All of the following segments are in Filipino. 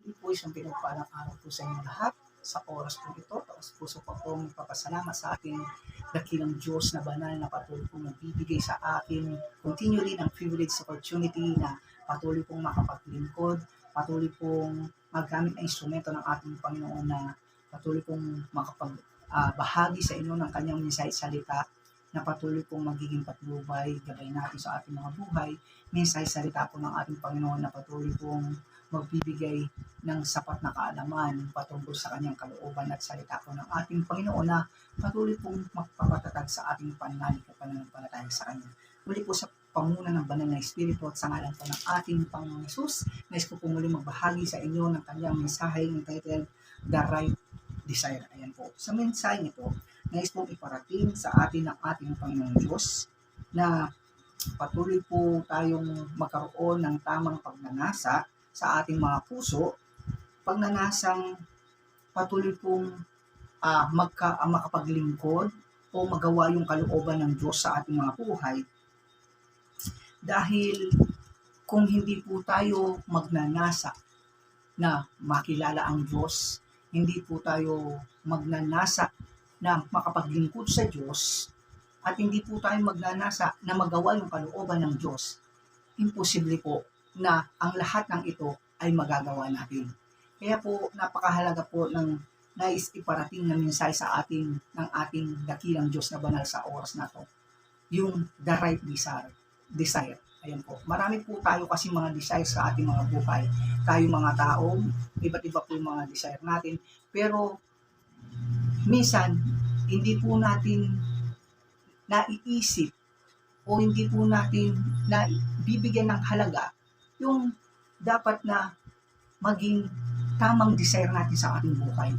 Hindi po isang pinagpalang araw po sa inyo lahat. Sa oras po ito, taos puso po po magpapasalamat sa ating dakilang Diyos na banal na patuloy pong nagbibigay sa akin continually ng privilege opportunity na patuloy pong makapaglingkod, patuloy pong magamit ang instrumento ng ating Panginoon na patuloy pong bahagi sa inyo ng kanyang mensahe salita na patuloy pong magiging patnubay, gabay natin sa ating mga buhay, mensahe salita po ng ating Panginoon na patuloy pong magbibigay ng sapat na kaalaman patungkol sa kanyang kalooban at salita po ng ating Panginoon na patuloy pong magpapatatag sa ating pananalig at pananampalataya sa Kanya. Muli po sa panguna ng Banal na Espiritu at sa ngalan po ng ating Panginoong Hesus, nais ko po muli magbahagi sa inyo ng kanyang mensahe entitled The Right Desire. Ayan po. Sa mensahe nito, nais pong iparating sa atin ng ating Panginoong Diyos na patuloy po tayong magkaroon ng tamang pagnanasa sa ating mga puso, pagnanasang patuloy pong makapaglingkod o magawa yung kalooban ng Diyos sa ating mga buhay. Dahil kung hindi po tayo magnanasa na makilala ang Diyos, hindi po tayo magnanasa na makapaglingkod sa Diyos, at hindi po tayo magnanasa na magawa yung kalooban ng Diyos, imposible po na ang lahat ng ito ay magagawa natin. Kaya po napakahalaga po ng nais iparating na mensahe sa ating ng ating dakilang Diyos na banal sa oras na to, yung the right desire. Ayan po. Marami po tayo kasi mga desire sa ating mga buhay. Tayo mga tao, iba't iba po yung mga desire natin. Pero minsan, hindi po natin naiisip o hindi po natin bibigyan ng halaga yung dapat na maging tamang desire natin sa ating buhay.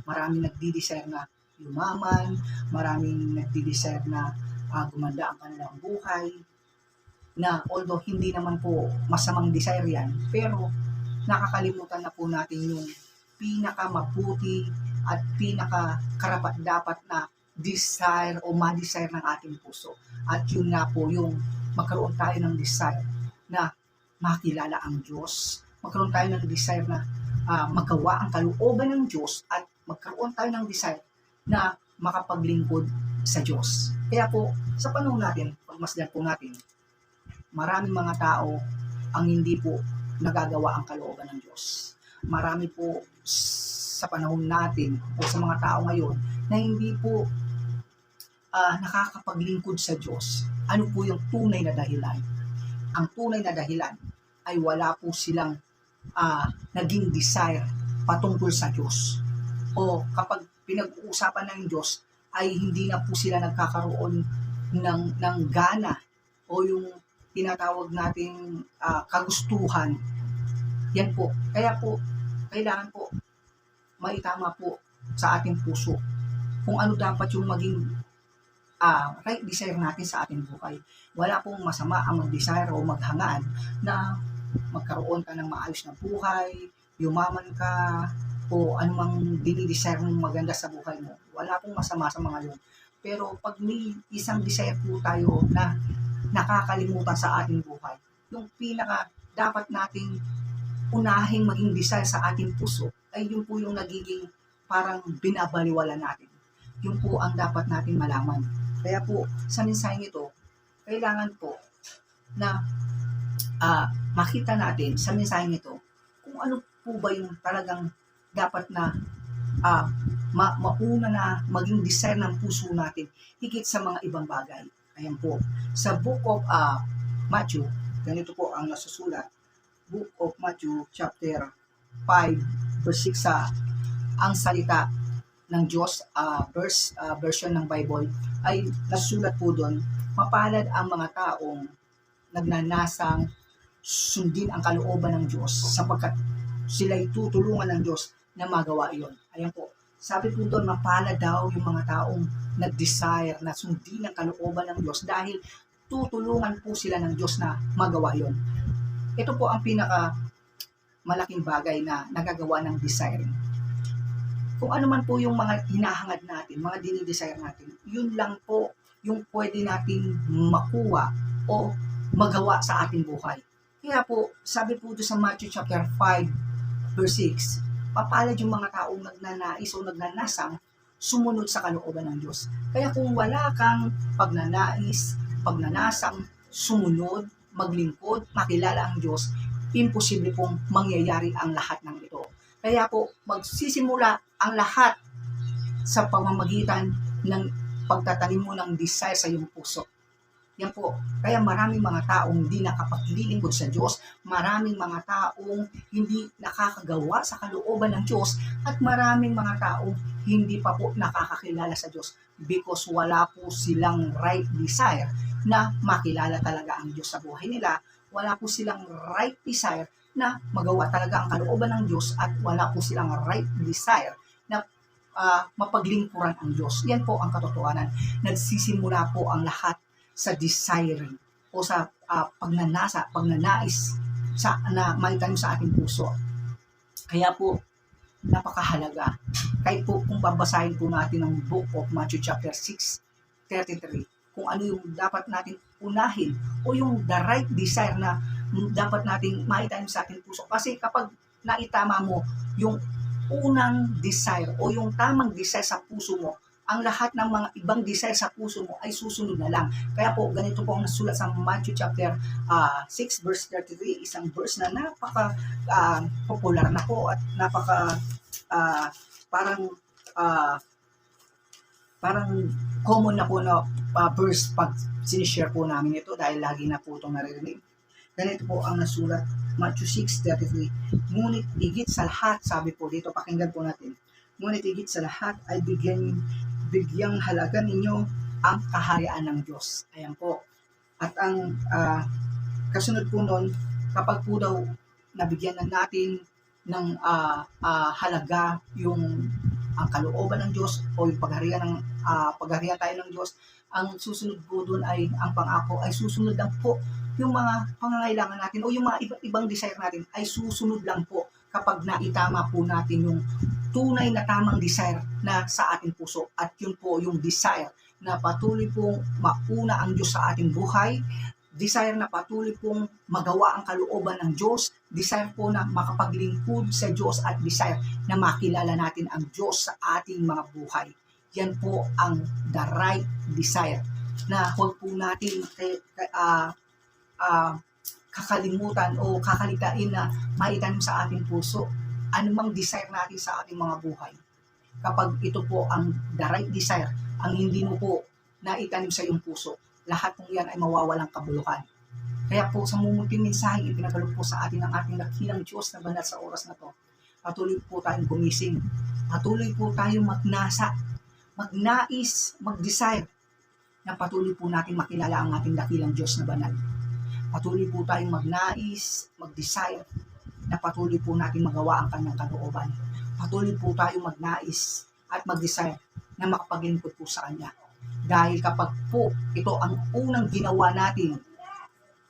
Maraming nagdi-desire na yumaman, maraming nagdi-desire na gumanda ang kanilang buhay, na although hindi naman po masamang desire yan, pero nakakalimutan na po natin yung pinakamabuti at pinakakarapat-dapat na desire o ma-desire ng ating puso. At yun nga po yung magkaroon tayo ng desire na makilala ang Diyos, magkaroon tayo ng desire na magawa ang kalooban ng Diyos, at magkaroon tayo ng desire na makapaglingkod sa Diyos. Kaya po, sa panahon natin, pagmasdan po natin, maraming mga tao ang hindi po nagagawa ang kalooban ng Diyos. Marami po sa panahon natin o sa mga tao ngayon na hindi po nakakapaglingkod sa Diyos. Ano po yung tunay na dahilan? Ang tunay na dahilan ay wala po silang naging desire patungkol sa Diyos. O kapag pinag-uusapan ng Diyos, ay hindi na po sila nagkakaroon ng gana o yung tinatawag nating kagustuhan. Yan po. Kaya po, kailangan po maitama po sa ating puso kung ano dapat yung maging right desire natin sa ating buhay. Wala pong masama ang mag-desire o maghangad na magkaroon ka ng maayos na buhay, yumaman ka, o anumang dinidesire mong maganda sa buhay mo. Wala pong masama sa mga yun. Pero pag may isang desire po tayo na nakakalimutan sa ating buhay, yung pinaka dapat nating unahing maging desire sa ating puso, ay yun po yung nagiging parang binabaliwala natin. Yun po ang dapat nating malaman. Kaya po, sa mensaheng ito, kailangan po na makita natin sa mensaheng ito kung ano po ba yung talagang dapat na mauna na maging desire ng puso natin higit sa mga ibang bagay. Ayan po. Sa Book of Matthew, ganito po ang nasusulat. Book of Matthew chapter 5 verse 6, ang salita ng Diyos, version ng Bible, ay nasusulat po doon, mapalad ang mga taong nagnanasang sundin ang kalooban ng Diyos sapagkat sila'y tutulungan ng Diyos na magawa iyon. Ayan po. Sabi po doon, mapalad daw yung mga taong nag-desire na sundin ang kalooban ng Diyos dahil tutulungan po sila ng Diyos na magawa iyon. Ito po ang pinaka malaking bagay na nagagawa ng desiring. Kung ano man po yung mga hinahangad natin, mga dinidesire natin, yun lang po yung pwede natin makuha o magawa sa ating buhay. Kaya po, sabi po doon sa Matthew chapter 5, Verse 6, papalad yung mga taong nagnanais o nagnanasang sumunod sa kalooban ng Diyos. Kaya kung wala kang pagnanais, pagnanasang sumunod, maglingkod, makilala ang Diyos, imposible pong mangyayari ang lahat ng ito. Kaya po, magsisimula ang lahat sa pamamagitan ng pagtatanim mo ng desire sa iyong puso. Yan po. Kaya maraming mga taong hindi nakapaglilingkod sa Diyos, maraming mga taong hindi nakakagawa sa kalooban ng Diyos, at maraming mga taong hindi pa po nakakakilala sa Diyos because wala po silang right desire na makilala talaga ang Diyos sa buhay nila. Wala po silang right desire na magawa talaga ang kalooban ng Diyos, at wala po silang right desire na mapaglingkuran ang Diyos. Yan po ang katotohanan. Nagsisimula po ang lahat sa desiring o sa pagnanais na maitanim sa ating puso. Kaya po, napakahalaga. Kahit po kung babasahin po natin ang book of Matthew chapter 6:33, kung ano yung dapat natin unahin o yung the right desire na dapat nating maitanim sa ating puso. Kasi kapag naitama mo yung unang desire o yung tamang desire sa puso mo, ang lahat ng mga ibang desire sa puso mo ay susunod na lang. Kaya po, ganito po ang nasulat sa Matthew chapter 6 verse 33, isang verse na napaka popular na po at napaka parang common na po na verse pag sinishare po namin ito dahil lagi na po itong naririnig. Ganito po ang nasulat, Matthew 6:33. Ngunit higit sa lahat, sabi po dito, pakinggan po natin. Ngunit higit sa lahat ay bigyang halaga ninyo ang kaharian ng Diyos. Ayan po. At ang kasunod po nun, kapag po daw nabigyan na natin ng halaga yung ang kalooban ng Diyos o yung pagharian tayo ng Diyos, ang susunod po dun ay, ang pangako ay susunod lang po yung mga pangangailangan natin o yung mga ibang desire natin ay susunod lang po kapag naitama po natin yung tunay na tamang desire na sa ating puso. At yun po yung desire na patuloy pong mauna ang Diyos sa ating buhay, desire na patuloy pong magawa ang kalooban ng Diyos, desire po na makapaglingkod sa Diyos, at desire na makilala natin ang Diyos sa ating mga buhay. Yan po ang the right desire na huwag po natin kakalimutan o kakalitain na maitanim sa ating puso anumang desire natin sa ating mga buhay. Kapag ito po ang the right desire, ang hindi mo po naitanim sa iyong puso, lahat ng yan ay mawawalang kabuluhan. Kaya po sa mumuting mensahe ipinagalog po sa atin ng ating dakilang Diyos na banal sa oras na to. Patuloy po tayong gumising. Patuloy po tayong magnasa, magnais, mag-desire na patuloy po natin makilala ang ating dakilang Diyos na banal. Patuloy po tayong magnais, mag-desire na patuloy po natin magawa ang kanyang kalooban. Patuloy po tayong magnais at mag-desire na makapaglingkod po sa kanya. Dahil kapag po ito ang unang ginawa natin,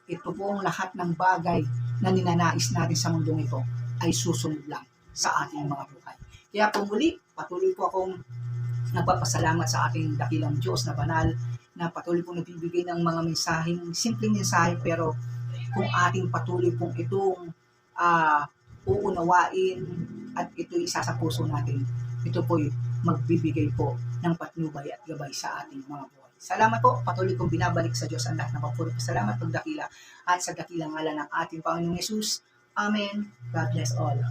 ito po ang lahat ng bagay na ninanais natin sa mundong ito ay susunod lang sa ating mga buhay. Kaya po muli, patuloy po akong nagpapasalamat sa ating dakilang Diyos na banal, na patuloy pong nagbibigay ng mga mensaheng, simpleng mensahe, pero kung ating patuloy pong itong uunawain at ito'y isa sa puso natin, ito po'y magbibigay po ng patnubay at gabay sa ating mga buhay. Salamat po, patuloy kong binabalik sa Diyos ang lahat ng papuri. Salamat pagdakila at sa dakilang ngalan ng ating Panginoong Yesus. Amen. God bless all.